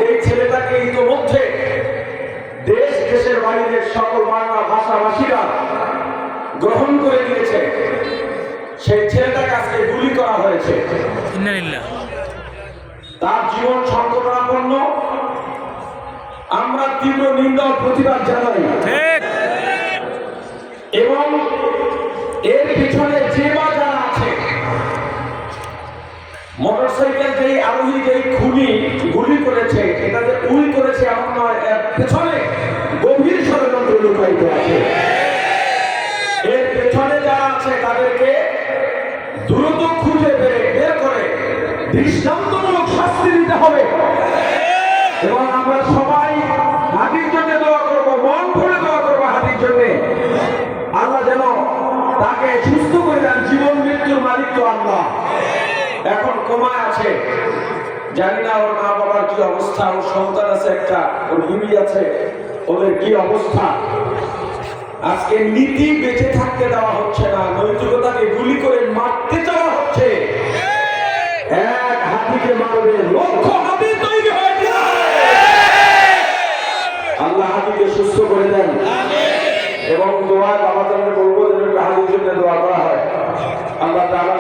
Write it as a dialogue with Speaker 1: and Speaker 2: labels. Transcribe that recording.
Speaker 1: এই ছেলেটাকে ইতিমধ্যে দেশ দেশের বাইরের সকল বাংলা ভাষাভাষীরা গ্রহণ করে নিয়েছে। সেই ছেলেটাকে আজকে গুলি করা হয়েছে। তার জীবন সংকটাপন্ন। আমরা তীব্র নিন্দা ও প্রতিবাদ জানাই এবং এর পিছনে যে বা যারা আছে, মোটরসাইকেল যেই আরোহী যেই খুনি গুলি করেছে, এটা যে উই করেছে এমন নয়, এর পেছনে গভীর ষড়যন্ত্র লুকায়িত আছে। এর পেছনে যারা আছে তাদেরকে দ্রুত খুঁজে বের করে দৃষ্টান্তমূলক শাস্তি দিতে হবে এবং আমরা সবাই হাতির জন্য দোয়া করবো, মন ভরে দোয়া করবো হাতির জন্য। আল্লাহ যেন তাকে সুস্থ করে দেন। জীবন মৃত্যুর মালিক তো আল্লাহ। এখন কোমায় আছে, জানি না ওর মা বাবার কি অবস্থা, ওর সন্তান আছে একটা, ওর বিবি আছে, ওদের কি অবস্থা। আজকে নীতি বেঁচে থাকতে দেওয়া হচ্ছে না, নৈতিকতাকে গুলি করে মারতে চাওয়া হচ্ছে। এক হাতিকে মারবে লক্ষ হাতি তৈরি হয়ে যায়। আল্লাহ হাতিকে সুস্থ করে দেন এবং দোয়া বাবা বলবো যেন হাতির জন্য দোয়া করা হয়। আল্লাহ তাআলা